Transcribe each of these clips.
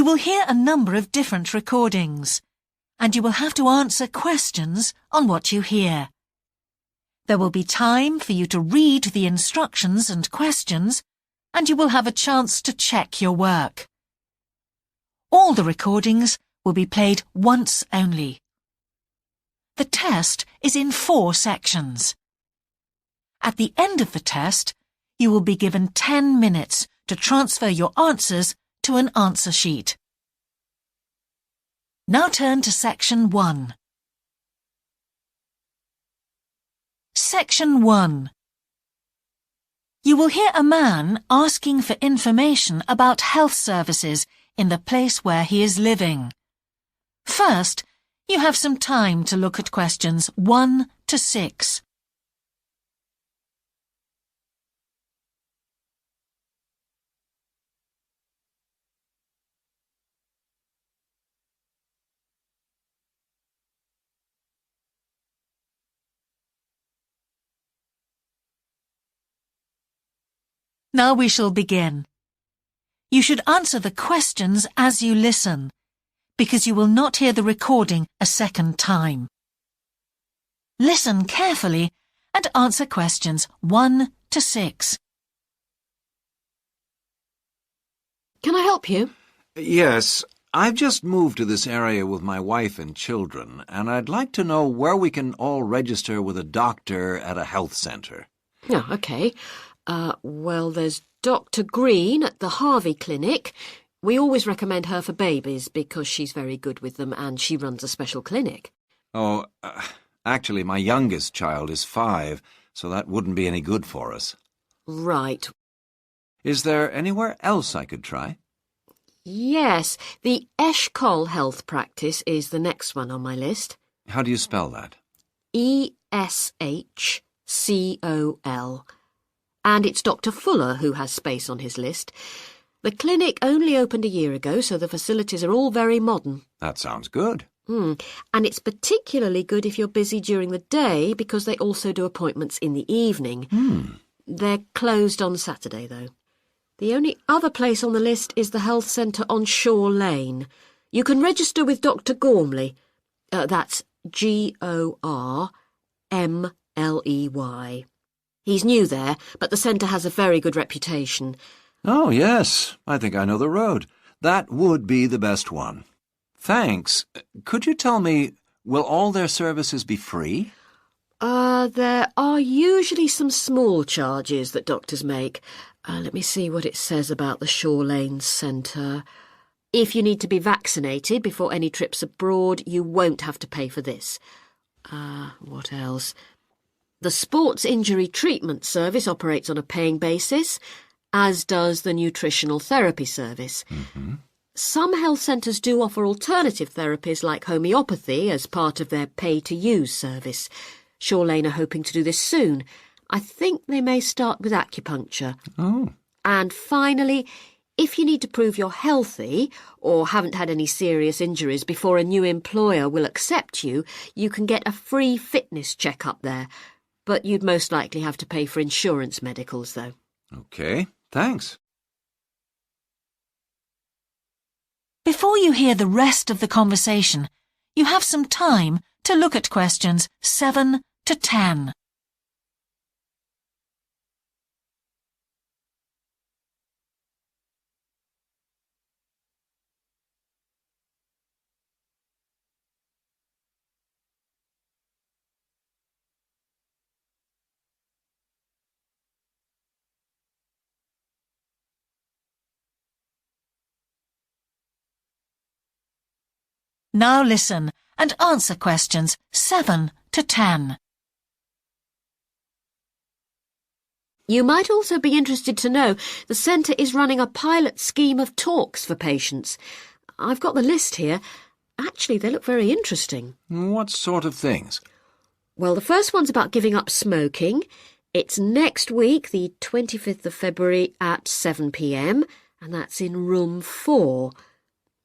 You will hear a number of different recordings, and you will have to answer questions on what you hear. There will be time for you to read the instructions and questions, and you will have a chance to check your work. All the recordings will be played once only. The test is in 4 sections. At the end of the test, you will be given 10 minutes to transfer your answers to an answer sheet. Now turn to Section 1. Section 1. You will hear a man asking for information about health services in the place where he is living. First, you have some time to look at questions 1 to 6. Now we shall begin. You should answer the questions as you listen, because you will not hear the recording a second time. Listen carefully and answer questions 1 to 6. Can I help you? Yes, I've just moved to this area with my wife and children, and I'd like to know where we can all register with a doctor at a health centre. Oh, OK. Well, there's Dr. Green at the Harvey Clinic. We always recommend her for babies because she's very good with them and she runs a special clinic. Oh, actually, my youngest child is 5, so that wouldn't be any good for us. Right. Is there anywhere else I could try? Yes, the Eshcol Health Practice is the next one on my list. How do you spell that? Eshcol. And it's Dr. Fuller who has space on his list. The clinic only opened a year ago, so the facilities are all very modern. That sounds good. And it's particularly good if you're busy during the day because they also do appointments in the evening. They're closed on Saturday, though. The only other place on the list is the health centre on Shore Lane. You can register with Dr. Gormley. That's Gormley. He's new there, but the centre has a very good reputation. Oh, yes. I think I know the road. That would be the best one. Thanks. Could you tell me, will all their services be free? There are usually some small charges that doctors make. Let me see what it says about the Shore Lane Centre. If you need to be vaccinated before any trips abroad, you won't have to pay for this. What else? The Sports Injury Treatment Service operates on a paying basis, as does the Nutritional Therapy Service. Some health centres do offer alternative therapies like homeopathy as part of their pay-to-use service. Shore Lane are hoping to do this soon. I think they may start with acupuncture. Oh. And finally, if you need to prove you're healthy or haven't had any serious injuries before a new employer will accept you, you can get a free fitness check-up there. But you'd most likely have to pay for insurance medicals, though. OK, thanks. Before you hear the rest of the conversation, you have some time to look at questions 7 to 10. Now listen and answer questions 7 to 10. You might also be interested to know the centre is running a pilot scheme of talks for patients. I've got the list here. Actually, they look very interesting. What sort of things? Well, the first one's about giving up smoking. It's next week, the 25th of February at 7 p.m, and that's in room 4.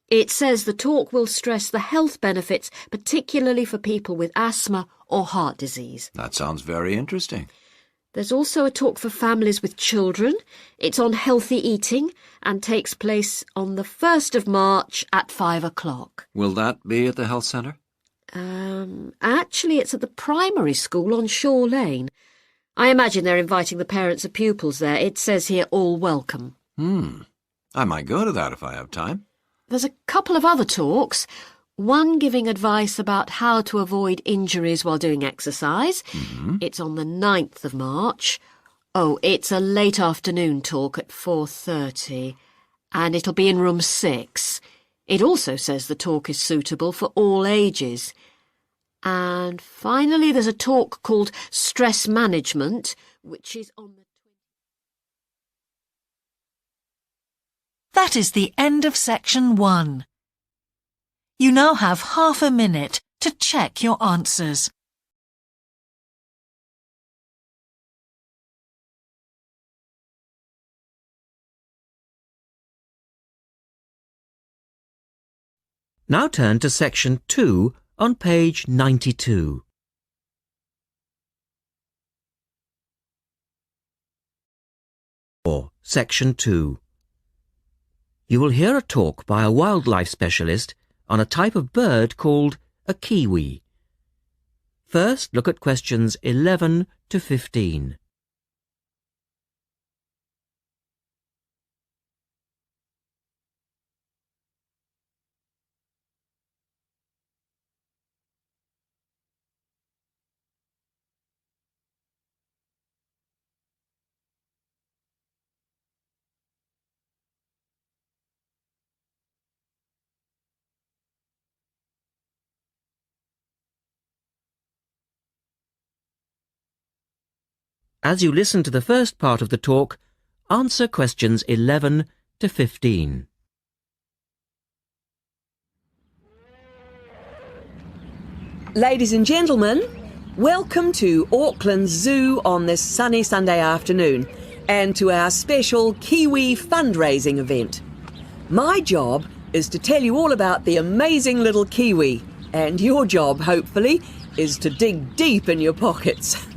It says the talk will stress the health benefits, particularly for people with asthma or heart disease. That sounds very interesting. There's also a talk for families with children. It's on healthy eating and takes place on the 1st of March at 5 o'clock. Will that be at the health centre? Actually, it's at the primary school on Shore Lane. I imagine they're inviting the parents of pupils there. It says here, all welcome. I might go to that if I have time. There's a couple of other talks. One giving advice about how to avoid injuries while doing exercise. It's on the 9th of March. Oh, it's a late afternoon talk at 4:30. And it'll be in room 6. It also says the talk is suitable for all ages. And finally, there's a talk called Stress Management, which is on the... That is the end of section 1. You now have half a minute to check your answers. Now turn to section 2 on page 92. Or section 2. You will hear a talk by a wildlife specialist on a type of bird called a kiwi. First, look at questions 11 to 15. As you listen to the first part of the talk, answer questions 11 to 15. Ladies and gentlemen, welcome to Auckland Zoo on this sunny Sunday afternoon and to our special Kiwi fundraising event. My job is to tell you all about the amazing little kiwi, and your job, hopefully, is to dig deep in your pockets.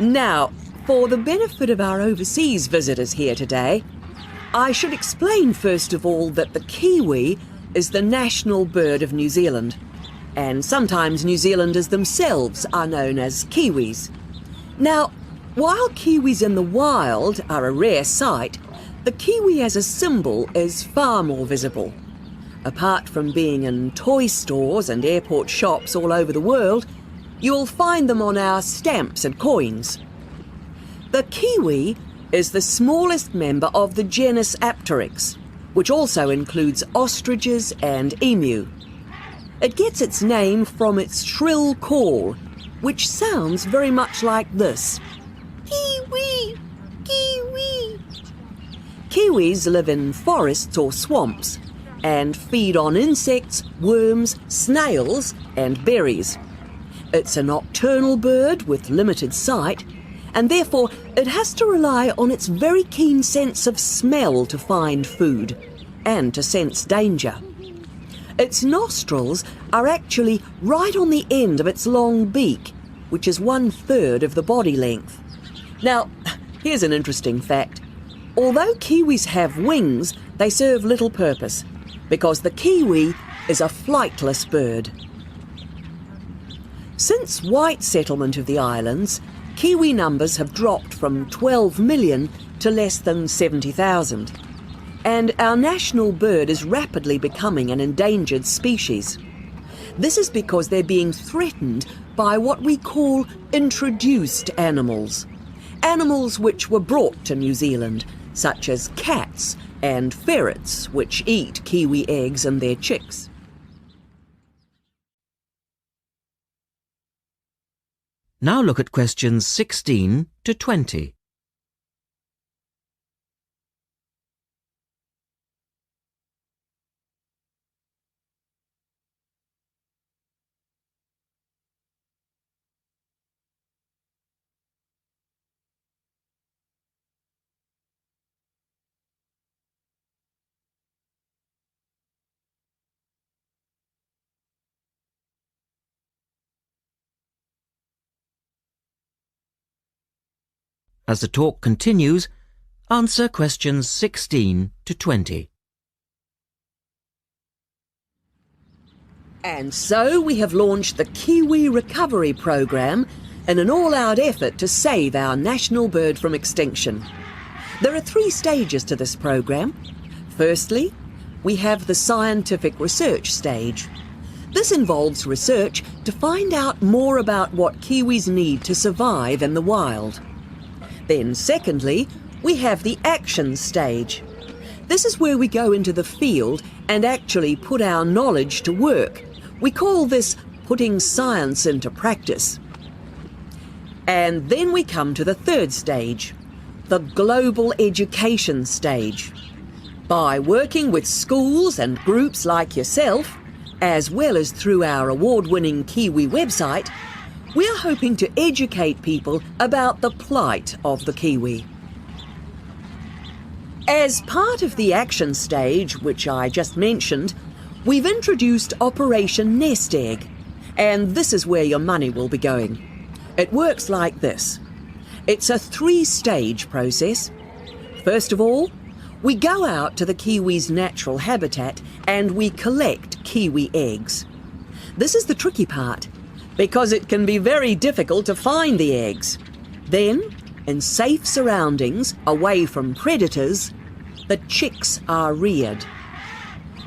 Now, for the benefit of our overseas visitors here today, I should explain first of all that the kiwi is the national bird of New Zealand, and sometimes New Zealanders themselves are known as kiwis. Now, while kiwis in the wild are a rare sight, the kiwi as a symbol is far more visible. Apart from being in toy stores and airport shops all over the world, you'll find them on our stamps and coins. The kiwi is the smallest member of the genus Apteryx, which also includes ostriches and emu. It gets its name from its shrill call, which sounds very much like this. Kiwi! Kiwi! Kiwis live in forests or swamps and feed on insects, worms, snails and berries. It's a nocturnal bird with limited sight, and therefore it has to rely on its very keen sense of smell to find food and to sense danger. Its nostrils are actually right on the end of its long beak, which is 1/3 of the body length. Now, here's an interesting fact. Although kiwis have wings, they serve little purpose, because the kiwi is a flightless bird. Since white settlement of the islands, kiwi numbers have dropped from 12 million to less than 70,000. And our national bird is rapidly becoming an endangered species. This is because they're being threatened by what we call introduced animals. Animals which were brought to New Zealand, such as cats and ferrets, which eat kiwi eggs and their chicks. Now look at questions 16 to 20. As the talk continues, answer questions 16 to 20. And so we have launched the Kiwi Recovery Programme in an all-out effort to save our national bird from extinction. There are 3 stages to this programme. Firstly, we have the scientific research stage. This involves research to find out more about what kiwis need to survive in the wild. Then secondly, we have the action stage. This is where we go into the field and actually put our knowledge to work. We call this putting science into practice. And then we come to the 3rd stage, the global education stage. By working with schools and groups like yourself, as well as through our award-winning Kiwi website, we are hoping to educate people about the plight of the kiwi. As part of the action stage, which I just mentioned, we've introduced Operation Nest Egg, and this is where your money will be going. It works like this. It's a 3-stage process. First of all, we go out to the kiwi's natural habitat and we collect kiwi eggs. This is the tricky part, because it can be very difficult to find the eggs. Then, in safe surroundings, away from predators, the chicks are reared.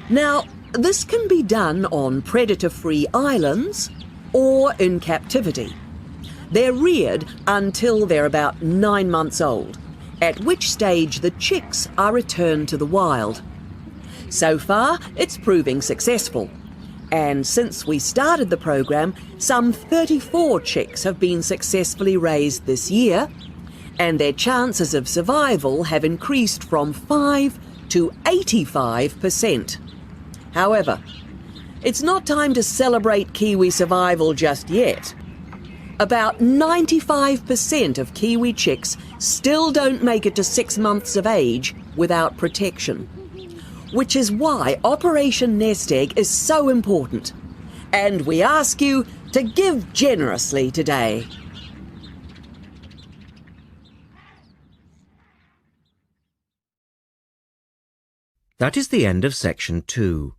Now, this can be done on predator-free islands or in captivity. They're reared until they're about 9 months old, at which stage the chicks are returned to the wild. So far, it's proving successful. And since we started the program, some 34 chicks have been successfully raised this year, and their chances of survival have increased from 5 to 85%. However, it's not time to celebrate kiwi survival just yet. About 95% of kiwi chicks still don't make it to 6 months of age without protection, which is why Operation Nest Egg is so important. And we ask you to give generously today. That is the end of section 2.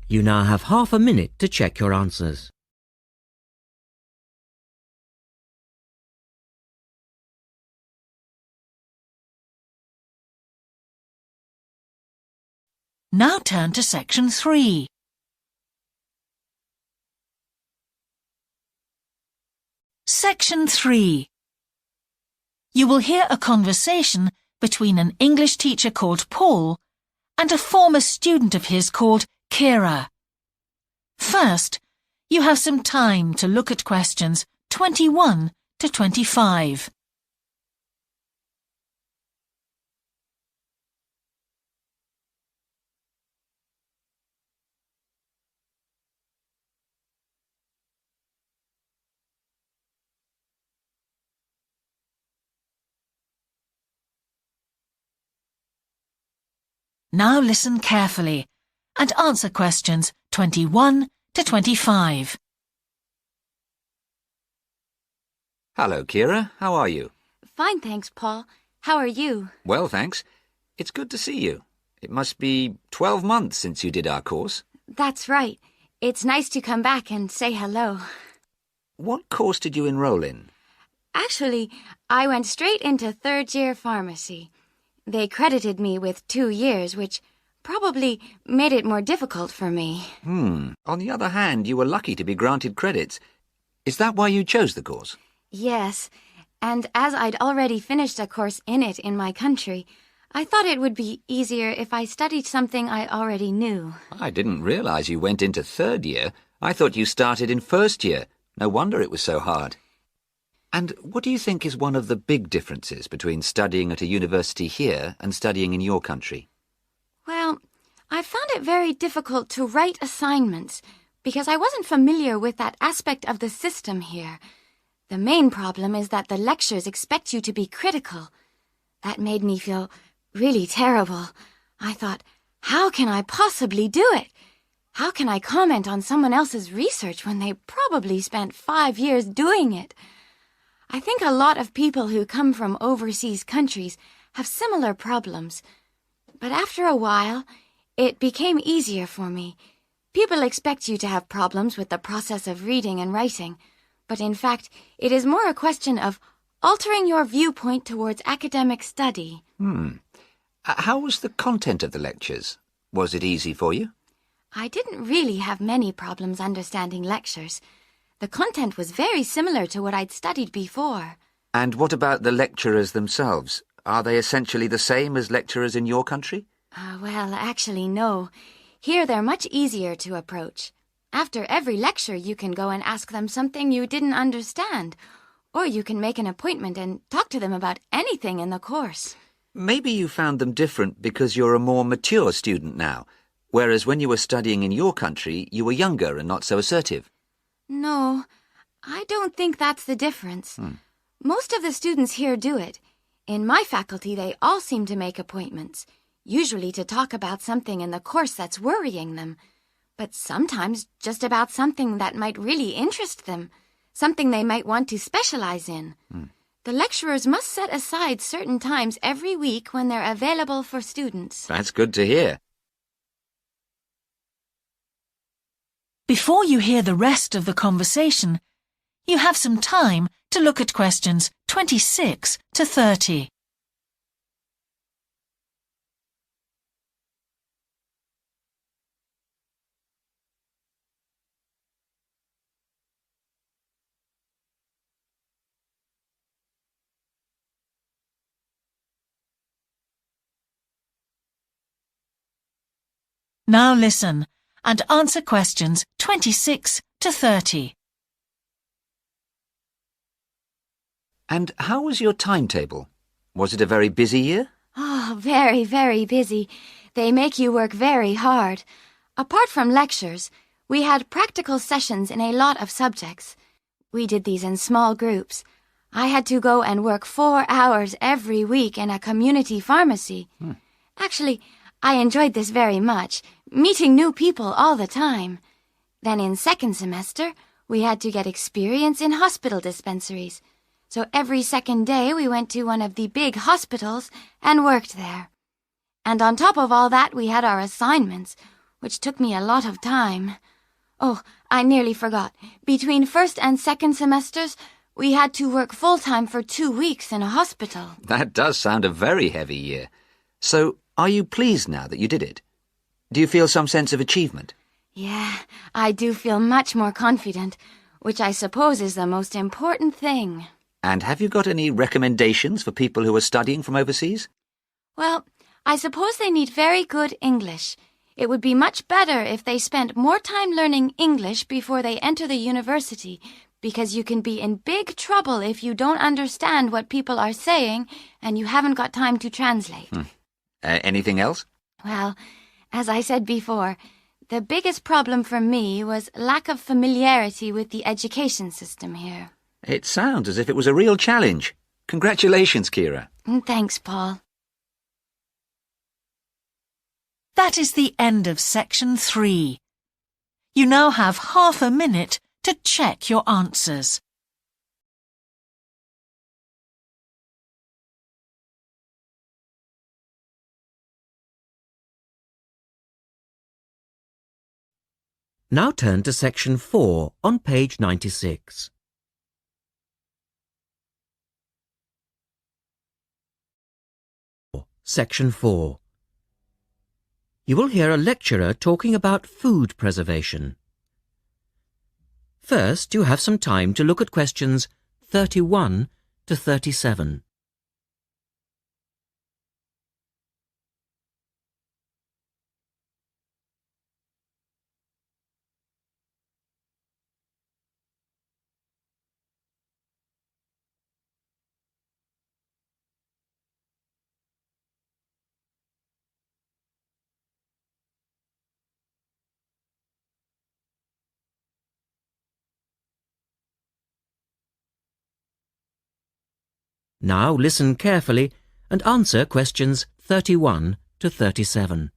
You now have half a minute to check your answers. Now turn to section 3. Section 3. You will hear a conversation between an English teacher called Paul and a former student of his called Kira. First, you have some time to look at questions 21 to 25. Now listen carefully and answer questions 21 to 25. Hello, Kira. How are you? Fine, thanks, Paul. How are you? Well, thanks. It's good to see you. It must be 12 months since you did our course. That's right. It's nice to come back and say hello. What course did you enroll in? Actually, I went straight into 3rd-year pharmacy. They credited me with 2 years, which probably made it more difficult for me. On the other hand, you were lucky to be granted credits. Is that why you chose the course? Yes, and as I'd already finished a course in it in my country, I thought it would be easier if I studied something I already knew. I didn't realize you went into 3rd year. I thought you started in 1st year. No wonder it was so hard. And what do you think is one of the big differences between studying at a university here and studying in your country? Well, I found it very difficult to write assignments because I wasn't familiar with that aspect of the system here. The main problem is that the lectures expect you to be critical. That made me feel really terrible. I thought, how can I possibly do it? How can I comment on someone else's research when they probably spent 5 years doing it? I think a lot of people who come from overseas countries have similar problems. But after a while, it became easier for me. People expect you to have problems with the process of reading and writing, but in fact, it is more a question of altering your viewpoint towards academic study. How was the content of the lectures? Was it easy for you? I didn't really have many problems understanding lectures. The content was very similar to what I'd studied before. And what about the lecturers themselves? Are they essentially the same as lecturers in your country? Well, actually, no. Here they're much easier to approach. After every lecture, you can go and ask them something you didn't understand, or you can make an appointment and talk to them about anything in the course. Maybe you found them different because you're a more mature student now, whereas when you were studying in your country, you were younger and not so assertive. No, I don't think that's the difference. Most of the students here do it. In my faculty, they all seem to make appointments, usually to talk about something in the course that's worrying them, but sometimes just about something that might really interest them, something they might want to specialize in. The lecturers must set aside certain times every week when they're available for students. That's good to hear. Before you hear the rest of the conversation, you have some time to look at questions 26 to 30. Now listen and answer questions 26 to 30. And how was your timetable? Was it a very busy year? Oh, very, very busy. They make you work very hard. Apart from lectures, we had practical sessions in a lot of subjects. We did these in small groups. I had to go and work 4 hours every week in a community pharmacy. Actually, I enjoyed this very much, meeting new people all the time. Then in second semester, we had to get experience in hospital dispensaries. So every second day we went to one of the big hospitals and worked there. And on top of all that, we had our assignments, which took me a lot of time. Oh, I nearly forgot. Between first and second semesters, we had to work full-time for 2 weeks in a hospital. That does sound a very heavy year. So, are you pleased now that you did it? Do you feel some sense of achievement? Yeah, I do feel much more confident, which I suppose is the most important thing. And have you got any recommendations for people who are studying from overseas? Well, I suppose they need very good English. It would be much better if they spent more time learning English before they enter the university, because you can be in big trouble if you don't understand what people are saying and you haven't got time to translate. Anything else? Well, as I said before, the biggest problem for me was lack of familiarity with the education system here. It sounds as if it was a real challenge. Congratulations, Kira. Thanks, Paul. That is the end of section 3. You now have half a minute to check your answers. Now turn to section 4 on page 96. Section 4. You will hear a lecturer talking about food preservation. First, you have some time to look at questions 31 to 37. Now listen carefully and answer questions 31 to 37.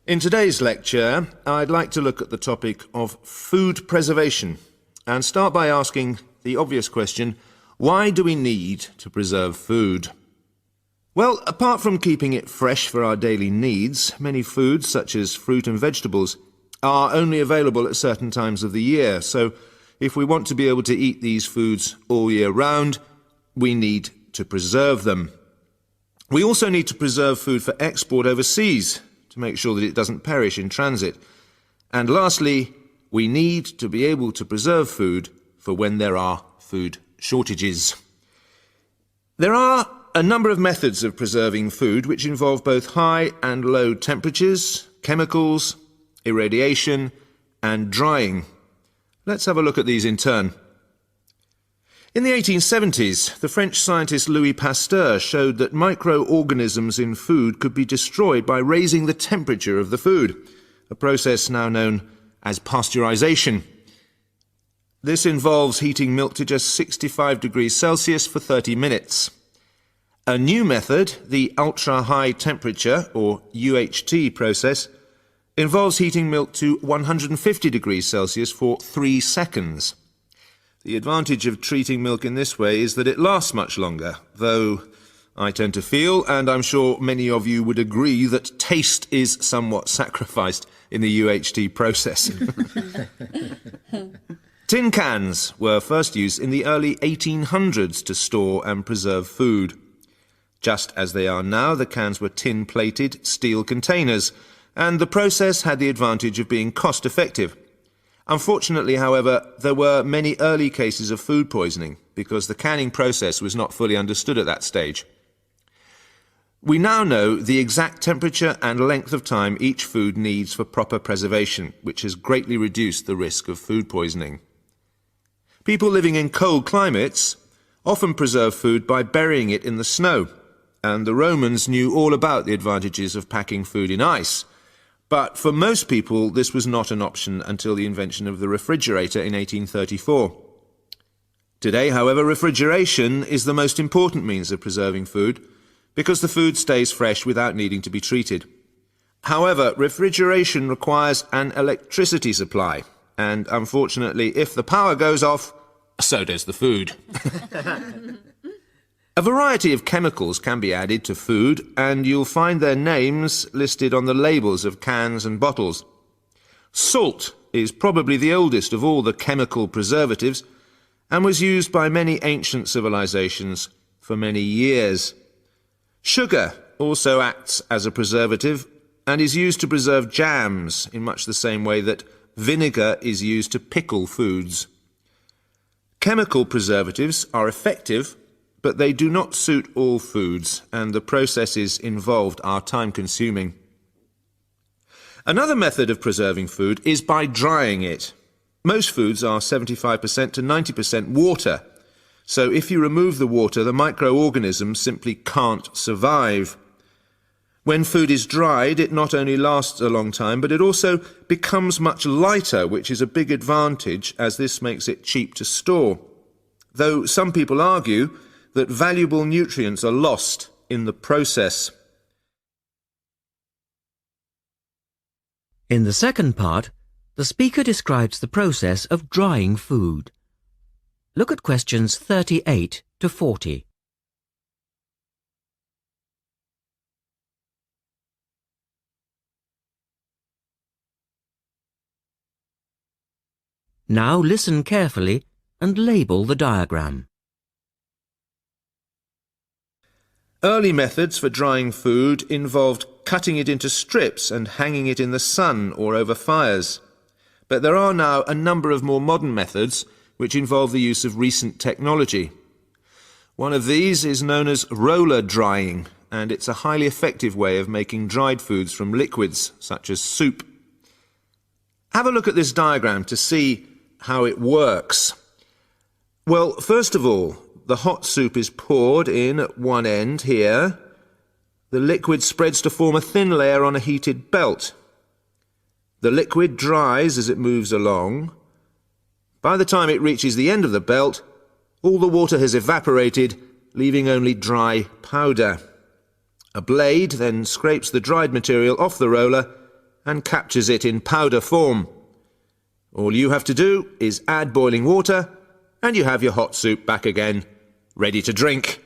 In today's lecture, I'd like to look at the topic of food preservation and start by asking the obvious question, why do we need to preserve food? Well, apart from keeping it fresh for our daily needs, many foods, such as fruit and vegetables, are only available at certain times of the year. So if we want to be able to eat these foods all year round, we need to preserve them. We also need to preserve food for export overseas to make sure that it doesn't perish in transit. And lastly, we need to be able to preserve food for when there are food shortages. There are a number of methods of preserving food which involve both high and low temperatures, chemicals, irradiation, and drying. Let's have a look at these in turn. In the 1870s, the French scientist Louis Pasteur showed that microorganisms in food could be destroyed by raising the temperature of the food, a process now known as pasteurization. This involves heating milk to just 65 degrees Celsius for 30 minutes. A new method, the ultra-high temperature, or UHT process, involves heating milk to 150 degrees Celsius for 3 seconds. The advantage of treating milk in this way is that it lasts much longer, though I tend to feel, and I'm sure many of you would agree, that taste is somewhat sacrificed in the UHT process. Tin cans were first used in the early 1800s to store and preserve food. Just as they are now, the cans were tin-plated steel containers, and the process had the advantage of being cost-effective. Unfortunately, however, there were many early cases of food poisoning because the canning process was not fully understood at that stage. We now know the exact temperature and length of time each food needs for proper preservation, which has greatly reduced the risk of food poisoning. People living in cold climates often preserve food by burying it in the snow, and the Romans knew all about the advantages of packing food in ice. But for most people, this was not an option until the invention of the refrigerator in 1834. Today, however, refrigeration is the most important means of preserving food because the food stays fresh without needing to be treated. However, refrigeration requires an electricity supply, and unfortunately, if the power goes off, so does the food. A variety of chemicals can be added to food, and you'll find their names listed on the labels of cans and bottles. Salt is probably the oldest of all the chemical preservatives and was used by many ancient civilizations for many years. Sugar also acts as a preservative and is used to preserve jams in much the same way that vinegar is used to pickle foods. Chemical preservatives are effective, but they do not suit all foods, and the processes involved are time-consuming. Another method of preserving food is by drying it. Most foods are 75% to 90% water, so if you remove the water, the microorganisms simply can't survive. When food is dried, it not only lasts a long time, but it also becomes much lighter, which is a big advantage, as this makes it cheap to store. Though some people argue that valuable nutrients are lost in the process. In the second part, the speaker describes the process of drying food. Look at questions 38 to 40. Now listen carefully and label the diagram. Early methods for drying food involved cutting it into strips and hanging it in the sun or over fires. But there are now a number of more modern methods which involve the use of recent technology. One of these is known as roller drying, and it's a highly effective way of making dried foods from liquids, such as soup. Have a look at this diagram to see how it works. Well, first of all, the hot soup is poured in at one end here. The liquid spreads to form a thin layer on a heated belt. The liquid dries as it moves along. By the time it reaches the end of the belt, all the water has evaporated, leaving only dry powder. A blade then scrapes the dried material off the roller and captures it in powder form. All you have to do is add boiling water, and you have your hot soup back again, ready to drink.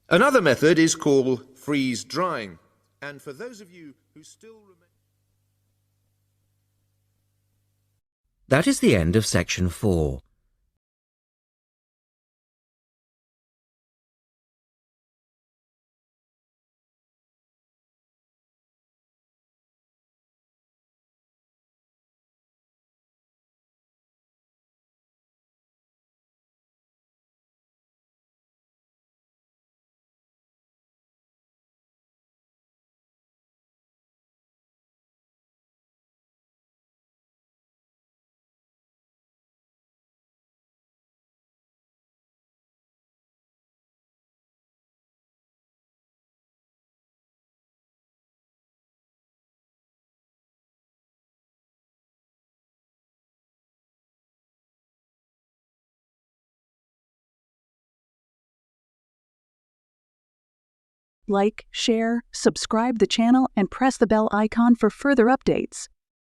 Another method is called freeze drying, and for those of you who still remember... That is the end of section 4. Like, share, subscribe the channel, and press the bell icon for further updates.